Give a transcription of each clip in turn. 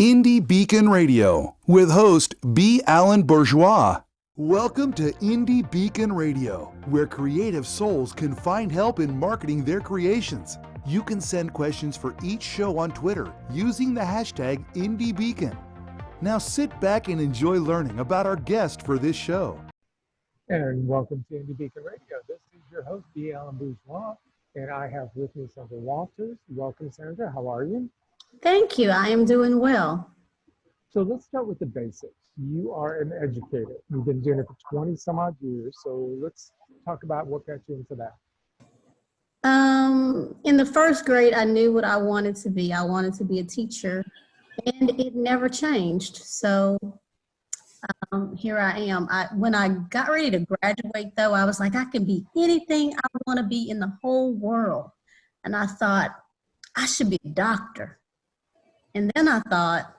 Indie Beacon Radio with host B Alan Bourgeois. Welcome to Indie Beacon Radio, where creative souls can find help in marketing their creations. You can send questions for each show on Twitter using the hashtag IndieBeacon. Now sit back and enjoy learning about our guest for this show. And welcome to Indie Beacon Radio. This is your host, B Alan Bourgeois, and I have with me Sandra Walters. Welcome, Sandra. How are you? Thank you. I am doing well. So let's start with the basics. You are an educator. You've been doing it for 20 some odd years. So let's talk about what got you into that. In the first grade, I knew what I wanted to be. I wanted to be a teacher, and it never changed. So here I am. When I got ready to graduate, though, I was like, I can be anything I want to be in the whole world. And I thought, I should be a doctor. And then I thought,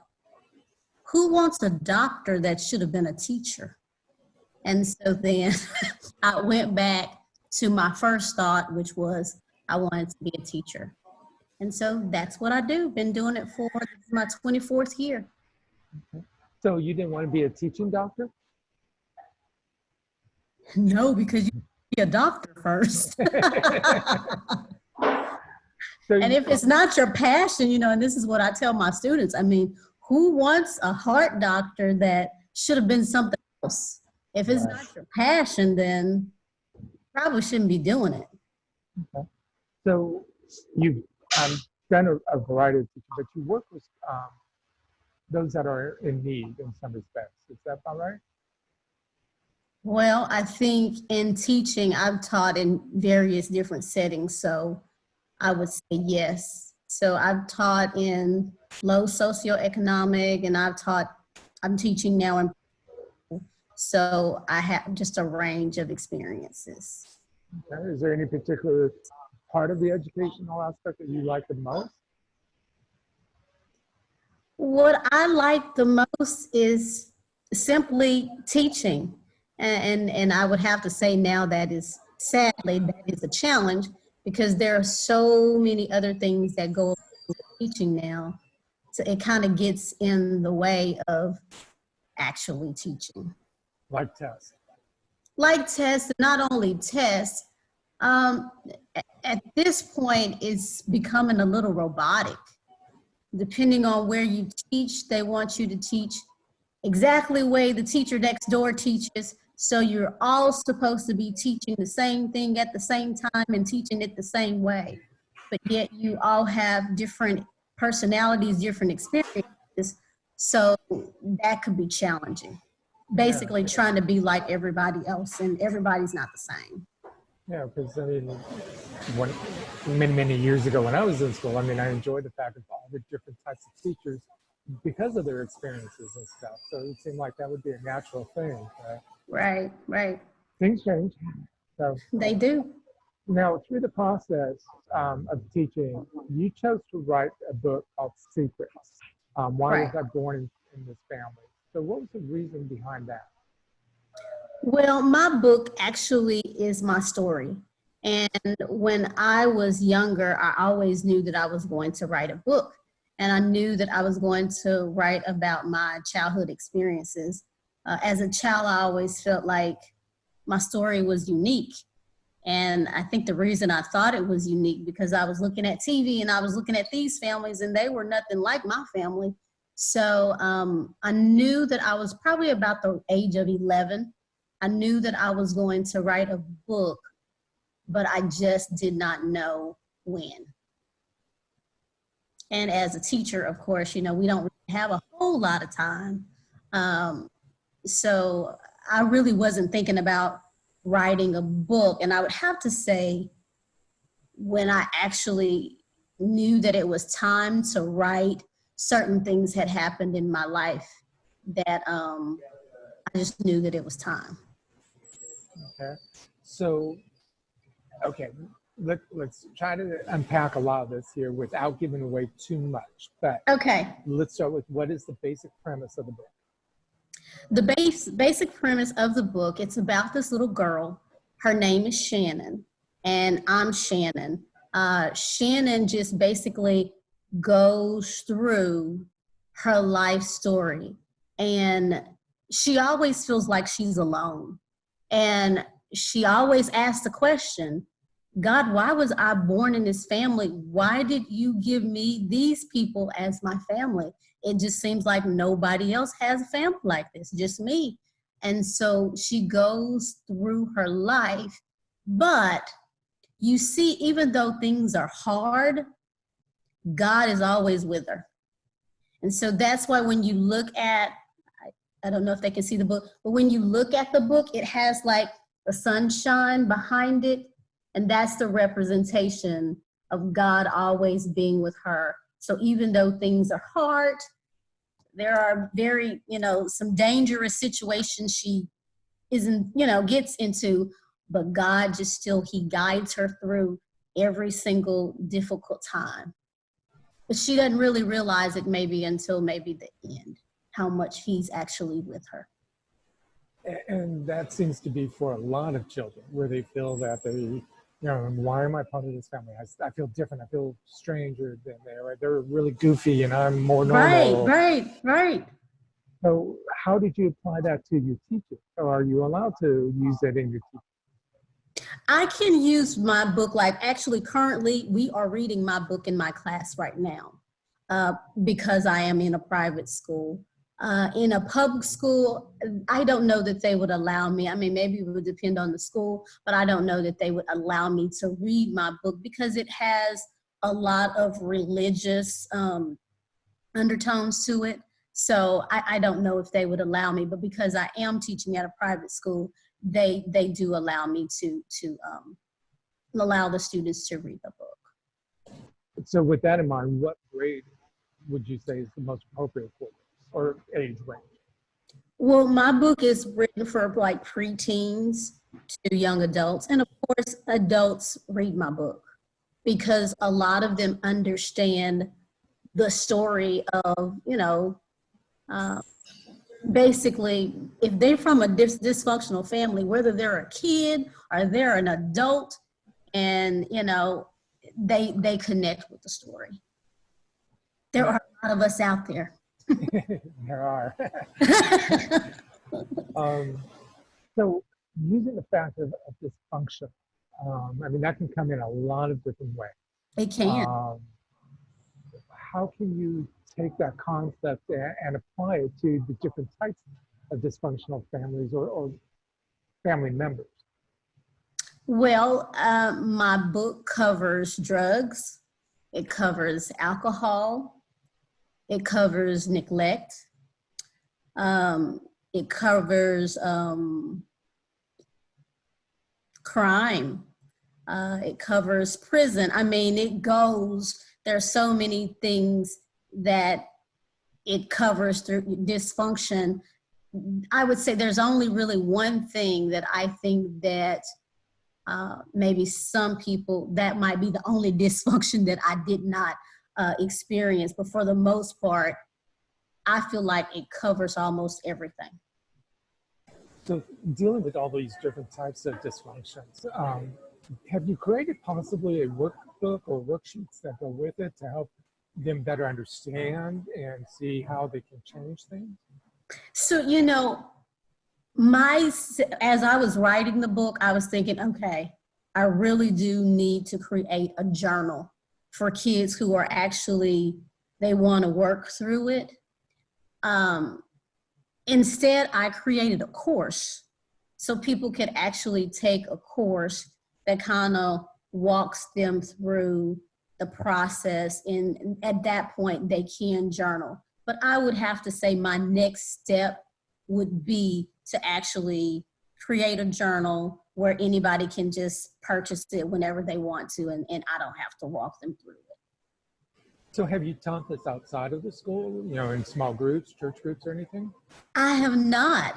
who wants a doctor that should have been a teacher? And so then I went back to my first thought, which was I wanted to be a teacher. And so that's what I do. Been doing it for my 24th year. Okay. So you didn't want to be a teaching doctor? No, because you be a doctor first. And if it's not your passion, and this is what I tell my students, I mean, who wants a heart doctor that should have been something else? If it's not your passion, then you probably shouldn't be doing it. Okay. So you've done a variety of teaching, but you work with those that are in need in some respects. Is that about right? Well, I think in teaching, I've taught in various different settings, so I would say yes. So I've taught in low socioeconomic, and I'm teaching now in, so I have just a range of experiences. Okay. Is there any particular part of the educational aspect that you like the most? What I like the most is simply teaching. And I would have to say now that is a challenge, because there are so many other things that go with teaching now. So it kind of gets in the way of actually teaching. Like tests? Like tests, not only tests. At this point, it's becoming a little robotic. Depending on where you teach, they want you to teach exactly the way the teacher next door teaches. So you're all supposed to be teaching the same thing at the same time and teaching it the same way. But yet you all have different personalities, different experiences. So that could be challenging. Basically trying to be like everybody else, and everybody's not the same. Yeah, because I mean, many years ago when I was in school, I mean, I enjoyed the fact of all the different types of teachers because of their experiences and stuff. So it seemed like that would be a natural thing. Right. Things change. So they do. Now, through the process of teaching, you chose to write a book called Secrets. Why was I born in this family? So what was the reason behind that? Well, my book actually is my story. And when I was younger, I always knew that I was going to write a book. And I knew that I was going to write about my childhood experiences. As a child, I always felt like my story was unique. And I think the reason I thought it was unique because I was looking at TV and I was looking at these families and they were nothing like my family. So I knew that I was probably about the age of 11. I knew that I was going to write a book, but I just did not know when. And as a teacher, of course, we don't really have a whole lot of time. So I really wasn't thinking about writing a book. And I would have to say, when I actually knew that it was time to write, certain things had happened in my life that I just knew that it was time. Okay. So, let's try to unpack a lot of this here without giving away too much. But let's start with, what is the basic premise of the book? The basic premise of the book, it's about this little girl. Her name is Shannon, and I'm Shannon. Shannon just basically goes through her life story. And she always feels like she's alone. And she always asks the question, God, why was I born in this family? Why did you give me these people as my family? It just seems like nobody else has a family like this, just me. And so she goes through her life, but you see, even though things are hard, God is always with her. And so that's why when you look at, I don't know if they can see the book, but when you look at the book, it has like the sunshine behind it. And that's the representation of God always being with her. So even though things are hard, there are very, some dangerous situations she gets into, but God just still, he guides her through every single difficult time. But she doesn't really realize it maybe until maybe the end, how much he's actually with her. And that seems to be for a lot of children, where they feel that they, why am I part of this family? I feel different. I feel stranger than they are. They're really goofy and I'm more normal. Right. So how did you apply that to your teaching? Or are you allowed to use that in your teaching? I can use my book, like actually currently we are reading my book in my class right now because I am in a private school. In a public school, I don't know that they would allow me. I mean, maybe it would depend on the school, but I don't know that they would allow me to read my book because it has a lot of religious undertones to it. So I don't know if they would allow me, but because I am teaching at a private school, they do allow me to allow the students to read the book. So with that in mind, what grade would you say is the most appropriate for you, or age range? Well, my book is written for like preteens to young adults. And of course, adults read my book because a lot of them understand the story of, basically, if they're from a dysfunctional family, whether they're a kid or they're an adult, and, they connect with the story. There are a lot of us out there. There are. So using the fact of dysfunction, that can come in a lot of different ways. It can. How can you take that concept and apply it to the different types of dysfunctional families or family members? Well, my book covers drugs. It covers alcohol. It covers neglect. It covers crime. It covers prison. It goes, there's so many things that it covers through dysfunction. I would say there's only really one thing that I think that maybe some people, that might be the only dysfunction that I did not experience. But for the most part, I feel like it covers almost everything. So dealing with all these different types of dysfunctions, have you created possibly a workbook or worksheets that go with it to help them better understand and see how they can change things? So, as I was writing the book, I was thinking, okay, I really do need to create a journal for kids who are actually, they want to work through it. Instead, I created a course so people could actually take a course that kind of walks them through the process, and at that point they can journal. But I would have to say my next step would be to actually create a journal where anybody can just purchase it whenever they want to, and I don't have to walk them through it. So have you taught this outside of the school, in small groups, church groups, or anything? I have not.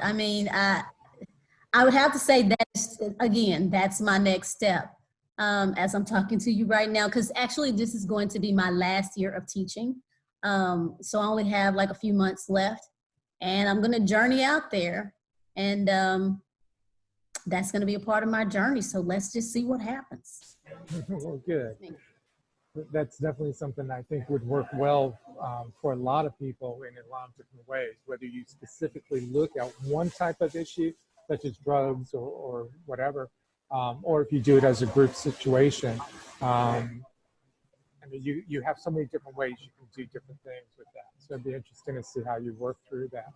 I would have to say that's my next step as I'm talking to you right now, because actually this is going to be my last year of teaching. So I only have like a few months left, and I'm going to journey out there, and that's going to be a part of my journey. So let's just see what happens. Well, good. That's definitely something I think would work well for a lot of people in a lot of different ways, whether you specifically look at one type of issue, such as drugs or whatever, or if you do it as a group situation. I mean, you have so many different ways you can do different things with that. So it'd be interesting to see how you work through that.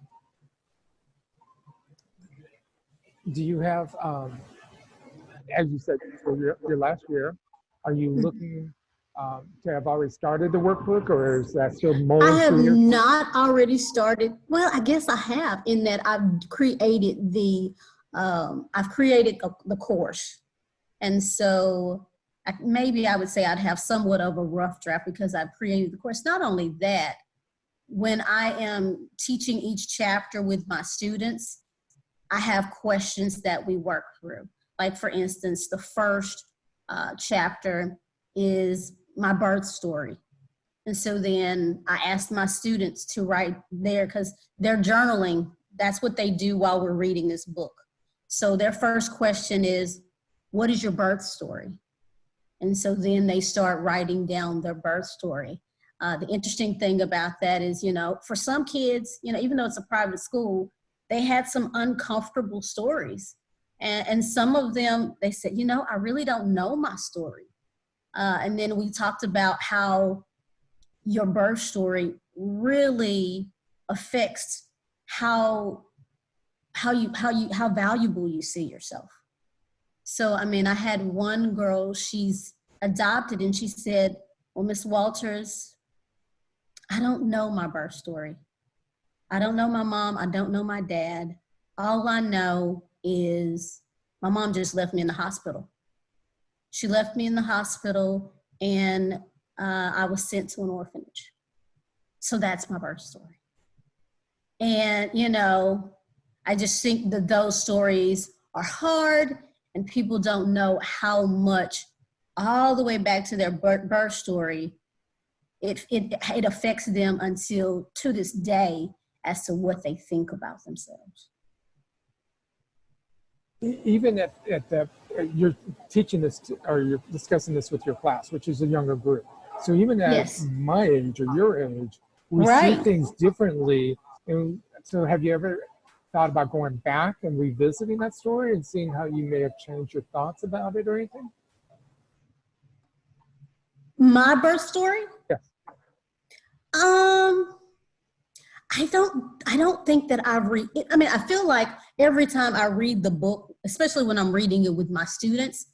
Do you have, as you said, for your last year, are you looking to have already started the workbook, or is that still I mulling have through your? not already started. Well, I guess I have, in that I've created the course. And so maybe I would say I'd have somewhat of a rough draft because I've created the course. Not only that, when I am teaching each chapter with my students, I have questions that we work through. Like, for instance, the first chapter is my birth story. And so then I asked my students to write there, because they're journaling. That's what they do while we're reading this book. So their first question is, what is your birth story? And so then they start writing down their birth story. The interesting thing about that is, for some kids, even though it's a private school, they had some uncomfortable stories. And some of them, they said, I really don't know my story. And then we talked about how your birth story really affects how valuable you see yourself. So, I mean, I had one girl, she's adopted, and she said, well, Miss Walters, I don't know my birth story. I don't know my mom. I don't know my dad. All I know is my mom just left me in the hospital. She left me in the hospital, and I was sent to an orphanage. So that's my birth story. And, I just think that those stories are hard, and people don't know how much, all the way back to their birth story, it affects them until to this day as to what they think about themselves. Even at the, you're teaching this or you're discussing this with your class, which is a younger group. So even at Yes. my age or your age, we Right. see things differently. And so have you ever thought about going back and revisiting that story and seeing how you may have changed your thoughts about it or anything? My birth story? Yes. I don't think that I feel like every time I read the book, especially when I'm reading it with my students,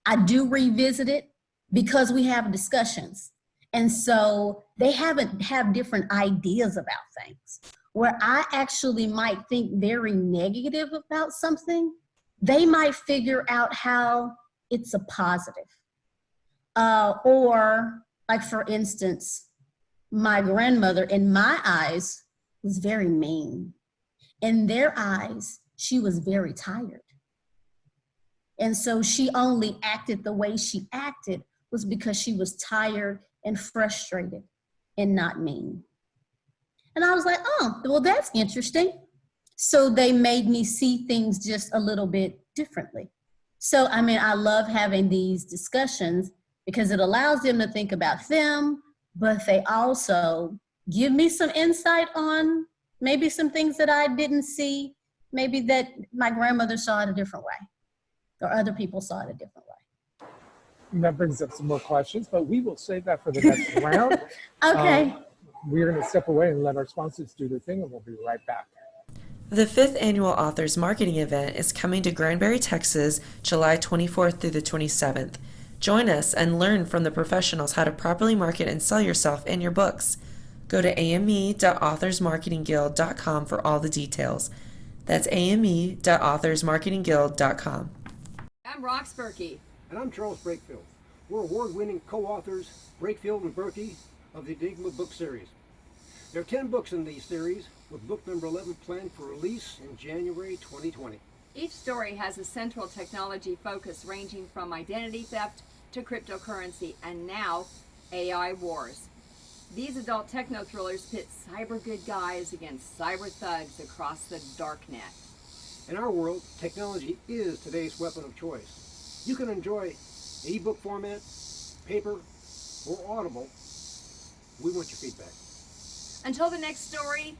I do revisit it because we have discussions. And so they have different ideas about things. Where I actually might think very negative about something, they might figure out how it's a positive. Or, like, for instance, my grandmother, in my eyes, was very mean. In their eyes, she was very tired. And so she only acted the way she acted was because she was tired and frustrated and not mean. And I was like, oh, well, that's interesting. So they made me see things just a little bit differently. So, I mean, I love having these discussions because it allows them to think about them, but they also give me some insight on maybe some things that I didn't see, maybe that my grandmother saw it a different way, or other people saw it a different way. And that brings up some more questions, but we will save that for the next round. Okay. We're going to step away and let our sponsors do their thing, and we'll be right back. The 5th Annual Authors Marketing Event is coming to Granbury, Texas, July 24th through the 27th. Join us and learn from the professionals how to properly market and sell yourself and your books. Go to ame.authorsmarketingguild.com for all the details. That's ame.authorsmarketingguild.com. I'm Rox Berkey. And I'm Charles Brakefield. We're award-winning co-authors, Brakefield and Berkey, of the Enigma book series. There are 10 books in these series, with book number 11 planned for release in January 2020. Each story has a central technology focus ranging from identity theft to cryptocurrency and now AI wars. These adult techno thrillers pit cyber good guys against cyber thugs across the darknet. In our world, technology is today's weapon of choice. You can enjoy ebook format, paper, or Audible, we want your feedback. Until the next story,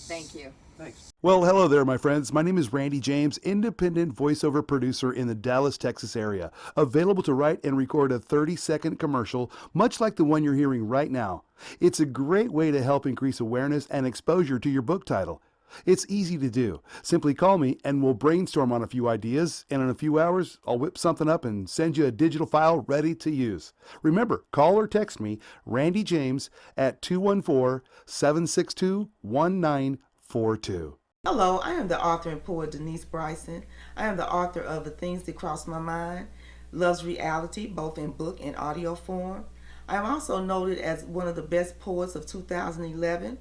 thank you. Thanks. Well, hello there, my friends. My name is Randy James, independent voiceover producer in the Dallas, Texas area, available to write and record a 30-second commercial, much like the one you're hearing right now. It's a great way to help increase awareness and exposure to your book title. It's easy to do. Simply call me and we'll brainstorm on a few ideas, and in a few hours, I'll whip something up and send you a digital file ready to use. Remember, call or text me, Randy James, at 214-762-1942. Hello, I am the author and poet Denise Bryson. I am the author of The Things That Cross My Mind, Love's Reality, both in book and audio form. I am also noted as one of the best poets of 2011.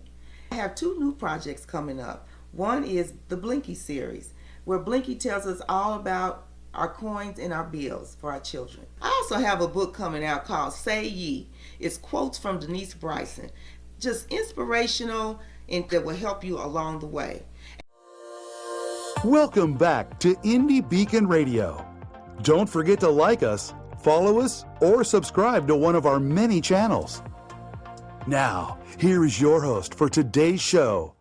I have two new projects coming up. One is the Blinky series, where Blinky tells us all about our coins and our bills for our children. I also have a book coming out called Say Ye. It's quotes from Denise Bryson, just inspirational and that will help you along the way. Welcome back to Indie Beacon Radio. Don't forget to like us, follow us, or subscribe to one of our many channels. Now, here is your host for today's show.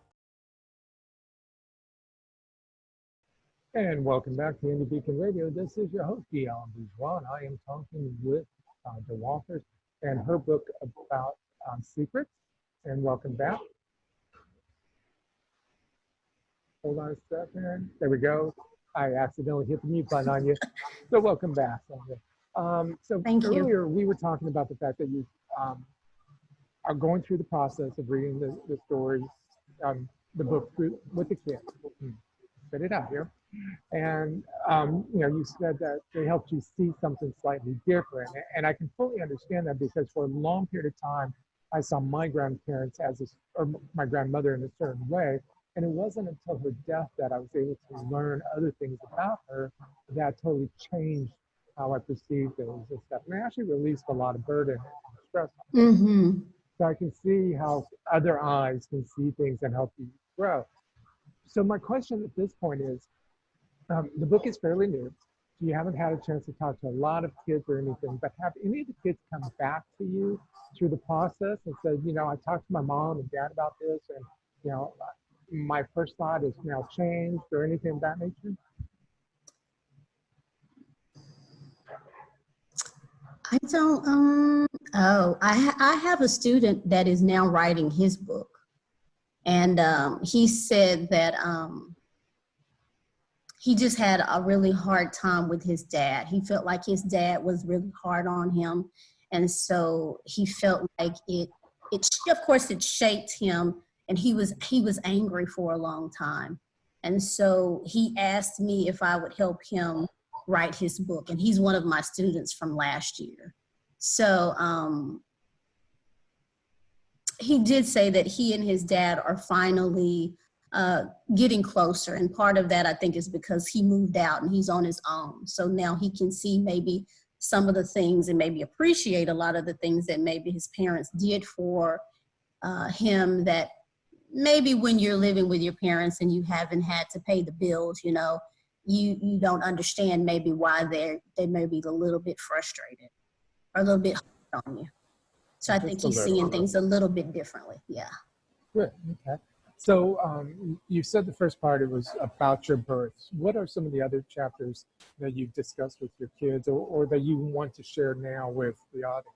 And welcome back to Indie Beacon Radio. This is your host, B Alan Bourgeois, and I am talking with Sandra Walters and her book about secrets. And welcome back. Hold on a second. There we go. I accidentally hit the mute button on you. So welcome back, Sandra. Thank you. Earlier we were talking about the fact that you are going through the process of reading the stories, the book with the kids. Spit it out here. And you said that they helped you see something slightly different. And I can fully understand that, because for a long period of time, I saw my grandparents or my grandmother in a certain way. And it wasn't until her death that I was able to learn other things about her that totally changed how I perceived things and stuff. And it actually released a lot of burden and stress. Mm-hmm. So I can see how other eyes can see things and help you grow. So my question at this point is, the book is fairly new. So you haven't had a chance to talk to a lot of kids or anything, but have any of the kids come back to you through the process and said, I talked to my mom and dad about this, and, my first thought is now changed, or anything of that nature? I don't, I have a student that is now writing his book. And he said that he just had a really hard time with his dad. He felt like his dad was really hard on him. And so he felt like it of course it shaped him, and he was angry for a long time. And so he asked me if I would help him write his book. And he's one of my students from last year. So he did say that he and his dad are finally getting closer. And part of that, I think, is because he moved out and he's on his own. So now he can see maybe some of the things and maybe appreciate a lot of the things that maybe his parents did for him, that maybe when you're living with your parents and you haven't had to pay the bills, you don't understand maybe why they may be a little bit frustrated or a little bit hard on you. So I think he's seeing things a little bit differently. Yeah. Good. Okay. So you said the first part, it was about your birth. What are some of the other chapters that you've discussed with your kids, or that you want to share now with the audience?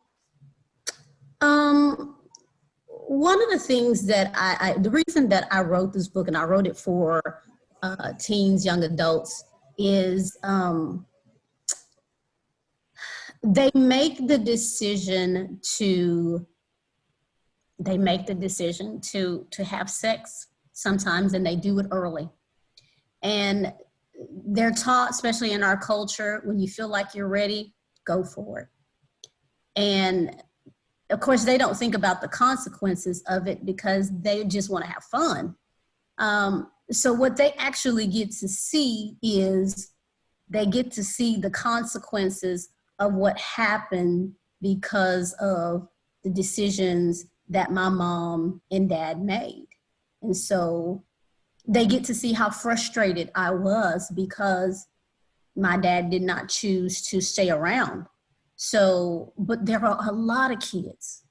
One of the things that the reason that I wrote this book, and I wrote it for teens, young adults, is they make the decision to have sex sometimes, and they do it early. And they're taught, especially in our culture, when you feel like you're ready, go for it. And of course, they don't think about the consequences of it because they just want to have fun. So what they actually get to see is they get to see the consequences of what happened because of the decisions that my mom and dad made. And so they get to see how frustrated I was because my dad did not choose to stay around. So, but there are a lot of kids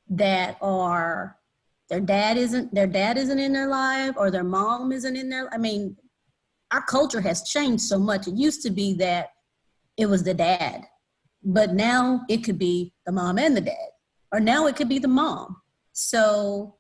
that are, their dad isn't in their life, or their mom isn't in there. I mean, our culture has changed so much. It used to be that it was the dad, but now it could be the mom and the dad, or now it could be the mom. So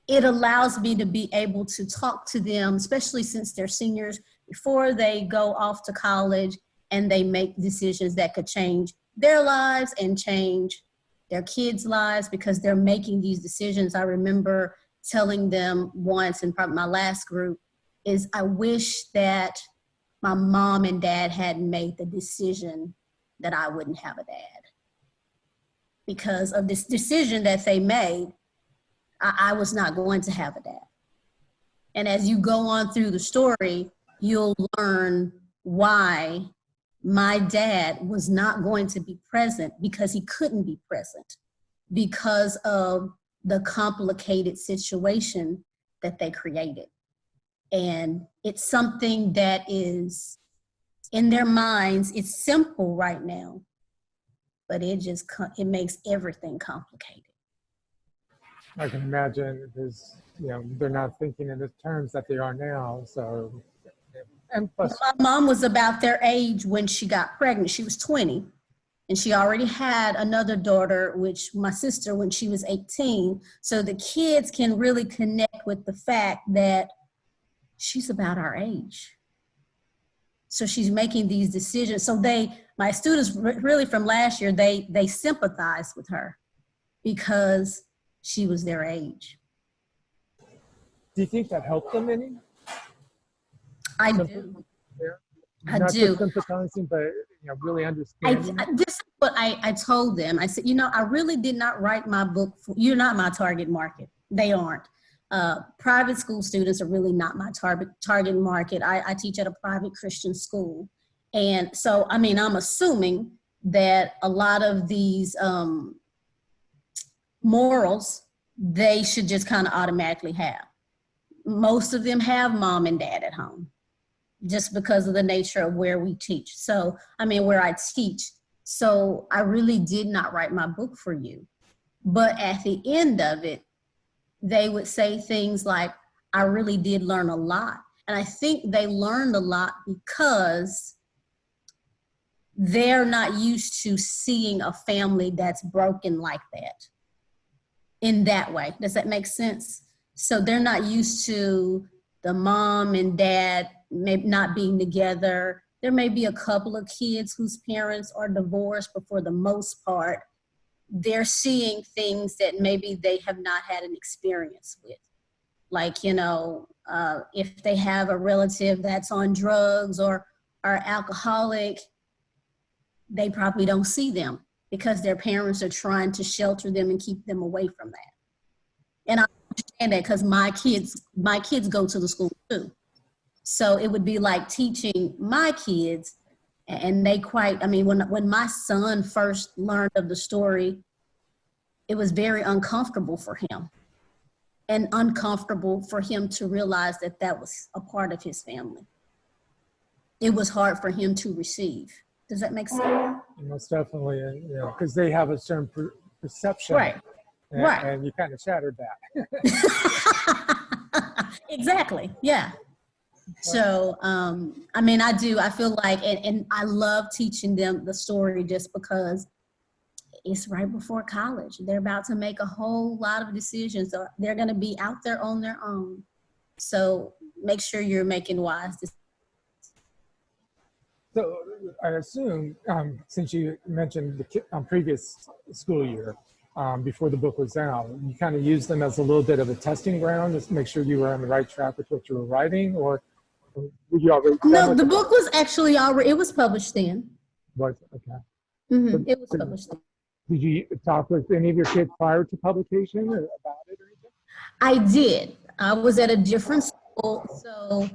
it allows me to be able to talk to them, especially since they're seniors, before they go off to college and they make decisions that could change their lives and change their kids' lives, because they're making these decisions. I remember telling them once, in probably my last group, is I wish that my mom and dad hadn't made the decision that I wouldn't have a dad. Because of this decision that they made, I was not going to have a dad. And as you go on through the story, you'll learn why my dad was not going to be present, because he couldn't be present because of the complicated situation that they created. And it's something that is in their minds. It's simple right now, but it makes everything complicated. I can imagine, because they're not thinking in the terms that they are now. So, and plus, my mom was about their age when she got pregnant. She was 20, and she already had another daughter, which my sister, when she was 18. So the kids can really connect with the fact that she's about our age. So she's making these decisions. So my students really from last year, they sympathized with her because she was their age. do you think that helped them any? I do. I Not do. just sympathizing, but really understanding. This is what I told them. I said, I really did not write my book you're not my target market. They aren't. Private school students are really not my target market. I teach at a private Christian school. And so, I'm assuming that a lot of these morals, they should just kind of automatically have. Most of them have mom and dad at home, just because of the nature of where we teach. So, where I teach. So I really did not write my book for you. But at the end of it, they would say things like, I really did learn a lot. And I think they learned a lot because they're not used to seeing a family that's broken like that, in that way. Does that make sense? So they're not used to the mom and dad maybe not being together. There may be a couple of kids whose parents are divorced, but for the most part, they're seeing things that maybe they have not had an experience with. Like, if they have a relative that's on drugs or are alcoholic, they probably don't see them because their parents are trying to shelter them and keep them away from that. And I understand that because my kids go to the school too. So it would be like teaching my kids, and they when my son first learned of the story, it was very uncomfortable for him, and uncomfortable for him to realize that that was a part of his family. It was hard for him to receive. Does that make sense? Most definitely, because they have a certain perception. Right. Right. And you kind of shattered that. Exactly. Yeah. So, I feel like, and I love teaching them the story just because it's right before college. They're about to make a whole lot of decisions. So they're going to be out there on their own. So make sure you're making wise decisions. So I assume, since you mentioned the previous school year, before the book was out, you kind of used them as a little bit of a testing ground just to make sure you were on the right track with what you were writing, or were you already? No, the book was actually already, it was published then. Was okay. Mm-hmm. It was published then. Did you talk with any of your kids prior to publication about it or anything? I did. I was at a different school. So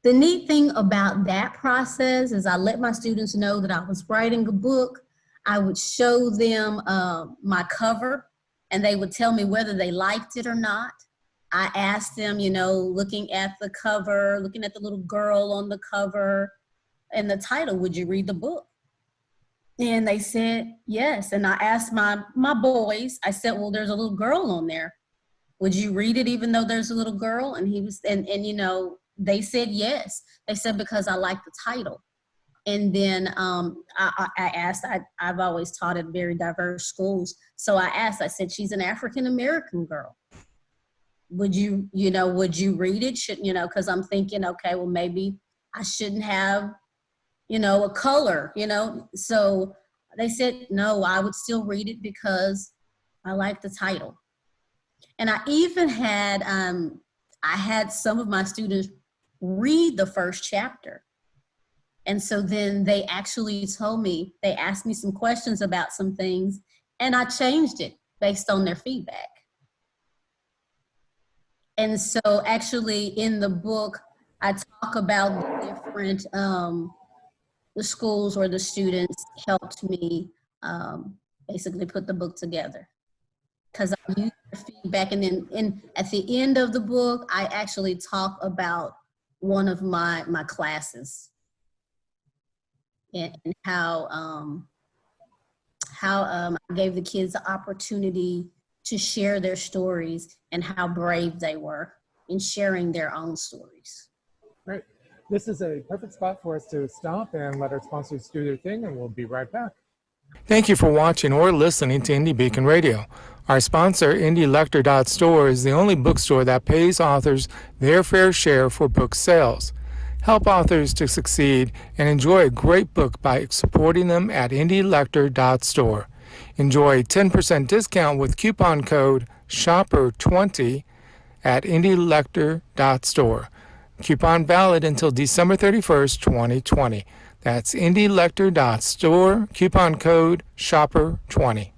the neat thing about that process is I let my students know that I was writing a book. I would show them my cover, and they would tell me whether they liked it or not. I asked them, looking at the cover, looking at the little girl on the cover and the title, would you read the book? And they said yes. And I asked my boys, I said, well, there's a little girl on there. Would you read it even though there's a little girl? And he was, and you know, they said yes. They said, because I like the title. And then I asked, I've always taught at very diverse schools. So I asked, I said, she's an African-American girl. Would you read it? Should, you know, because I'm thinking, okay, well, maybe I shouldn't have, you know, a color, you know. So they said, no, I would still read it because I like the title. And I even had, I had some of my students read the first chapter. And so then they actually told me, they asked me some questions about some things, and I changed it based on their feedback. And so actually in the book, I talk about the different, the schools or the students helped me basically put the book together. Because I used their feedback, and then at the end of the book, I actually talk about one of my classes and how I gave the kids the opportunity to share their stories and how brave they were in sharing their own stories. Great. This is a perfect spot for us to stop and let our sponsors do their thing, and we'll be right back. Thank you for watching or listening to Indie Beacon Radio. Our sponsor, IndieLector.store, is the only bookstore that pays authors their fair share for book sales. Help authors to succeed and enjoy a great book by supporting them at IndieLector.store. Enjoy a 10% discount with coupon code SHOPPER20 at IndieLector.store. Coupon valid until December 31st, 2020. That's IndieLector.store, coupon code SHOPPER20.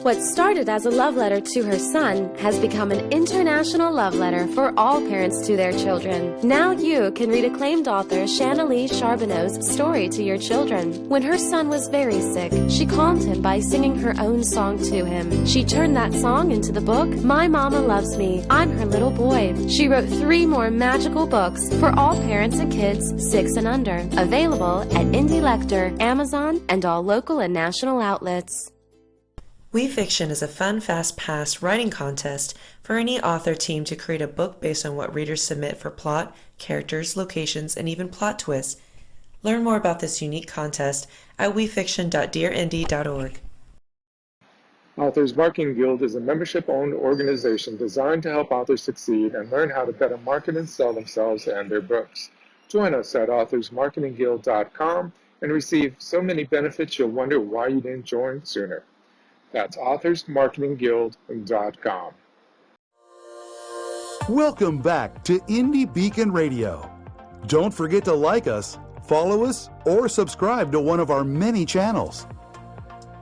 What started as a love letter to her son has become an international love letter for all parents to their children. Now you can read acclaimed author Shanalee Charbonneau's story to your children. When her son was very sick, she calmed him by singing her own song to him. She turned that song into the book, My Mama Loves Me, I'm Her Little Boy. She wrote 3 more magical books for all parents and kids 6 and under. Available at Indie Lector, Amazon, and all local and national outlets. We Fiction is a fun, fast-paced writing contest for any author team to create a book based on what readers submit for plot, characters, locations, and even plot twists. Learn more about this unique contest at wefiction.dearindie.org. Authors Marketing Guild is a membership-owned organization designed to help authors succeed and learn how to better market and sell themselves and their books. Join us at authorsmarketingguild.com and receive so many benefits you'll wonder why you didn't join sooner. That's authorsmarketingguild.com. Welcome back to Indie Beacon Radio. Don't forget to like us, follow us, or subscribe to one of our many channels.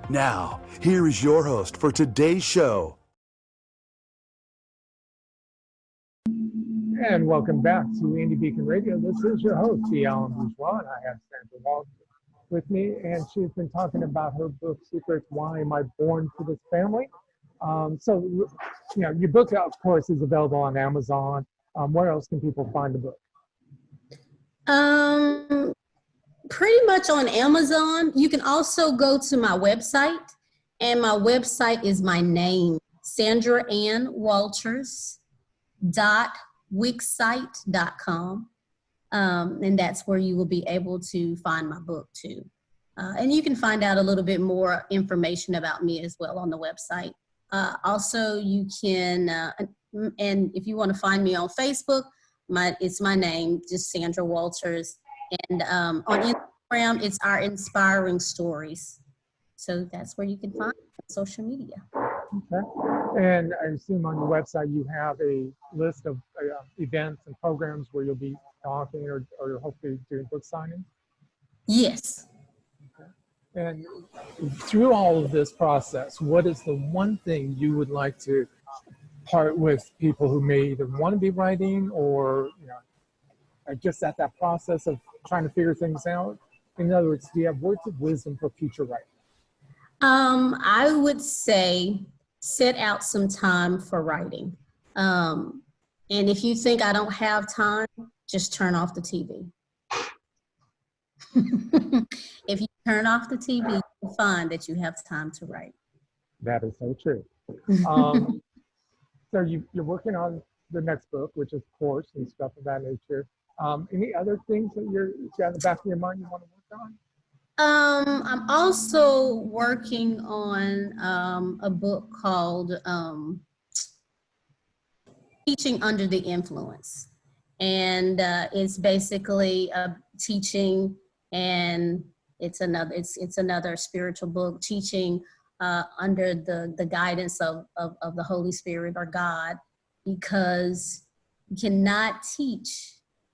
Now, here is your host for today's show. And welcome back to Indie Beacon Radio. This is your host, B Alan Bourgeois, and I have Sandra Walters with me, and she's been talking about her book, Secrets, Why Am I Born to This Family? So, you know, your book, of course, is available on Amazon. Where else can people find the book? Pretty much on Amazon. You can also go to my website, and my website is my name, SandraAnnWalters.wixsite.com. And that's where you will be able to find my book too. And you can find out a little bit more information about me as well on the website. Also, you can, and if you want to find me on Facebook, it's my name, just Sandra Walters. And on Instagram, it's Our Inspiring Stories. So that's where you can find me on social media. Okay. And I assume on your website you have a list of events and programs where you'll be talking or hopefully doing book signings? Yes. Okay. And through all of this process, what is the one thing you would like to part with people who may either want to be writing or, you know, are just at that process of trying to figure things out? In other words, do you have words of wisdom for future writing? I would say set out some time for writing. And if you think I don't have time, just turn off the TV. If you turn off the TV, you'll find that you have time to write. That is so true. So you're working on the next book, which is course and stuff of that nature. Any other things that you got in the back of your mind you want to work on? I'm also working on a book called Teaching Under the Influence. And it's basically teaching, and it's another spiritual book, teaching under the guidance of the Holy Spirit or God, because you cannot teach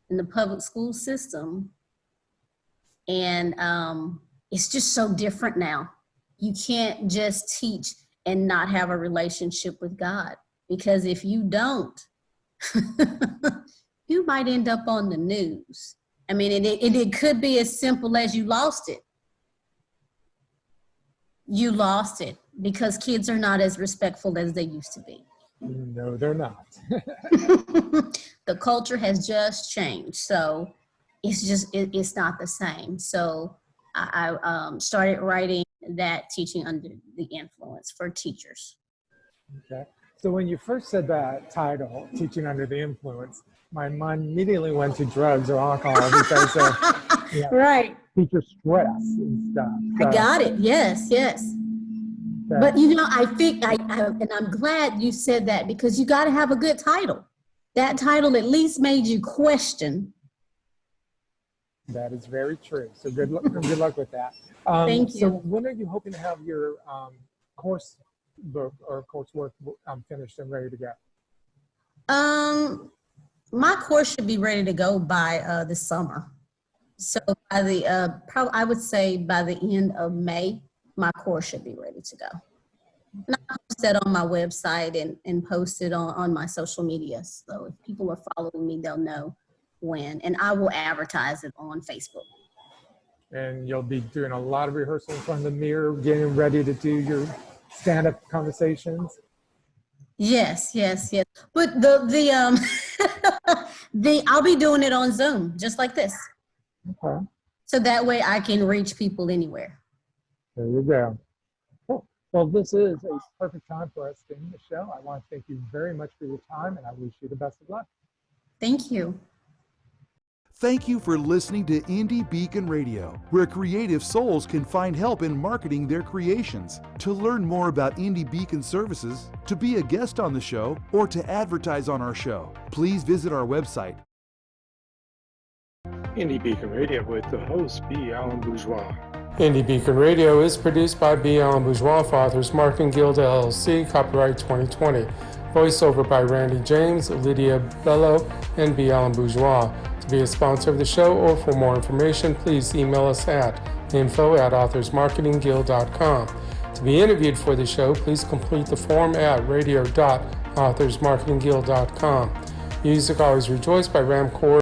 in the public school system. And it's just so different now. You can't just teach and not have a relationship with God, because if you don't, you might end up on the news. I mean, it could be as simple as you lost it. You lost it because kids are not as respectful as they used to be. No, they're not. The culture has just changed. So it's not the same. So I started writing that, Teaching Under the Influence, for teachers. Okay. So when you first said that title, Teaching Under the Influence, my mind immediately went to drugs or alcohol because of Right. teacher stress and stuff. So, I got it. Yes. But I think and I'm glad you said that, because you got to have a good title. That title at least made you question. That is very true. So good luck with that. Thank you. So when are you hoping to have your course book or coursework finished and ready to go? My course should be ready to go by this summer. So by the I would say by the end of May, my course should be ready to go. And I post that on my website and post it on my social media. So if people are following me, they'll know when. And I will advertise it on Facebook. And you'll be doing a lot of rehearsal in front of the mirror, getting ready to do your stand-up conversations. Yes. But the I'll be doing it on Zoom, just like this. Okay. So that way I can reach people anywhere. There you go. Cool. Well, this is a perfect time for us to end the show. I want to thank you very much for your time, and I wish you the best of luck. Thank you. Thank you for listening to Indie Beacon Radio, where creative souls can find help in marketing their creations. To learn more about Indie Beacon services, to be a guest on the show, or to advertise on our show, please visit our website. Indie Beacon Radio with the host, B Alan Bourgeois. Indie Beacon Radio is produced by B Alan Bourgeois for Authors Marketing Guild LLC, copyright 2020. Voiceover by Randy James, Lydia Bello, and B Alan Bourgeois. To be a sponsor of the show or for more information, please email us at info@authorsmarketingguild.com. To be interviewed for the show, please complete the form at radio.authorsmarketingguild.com. Music Always Rejoice by Ramcord.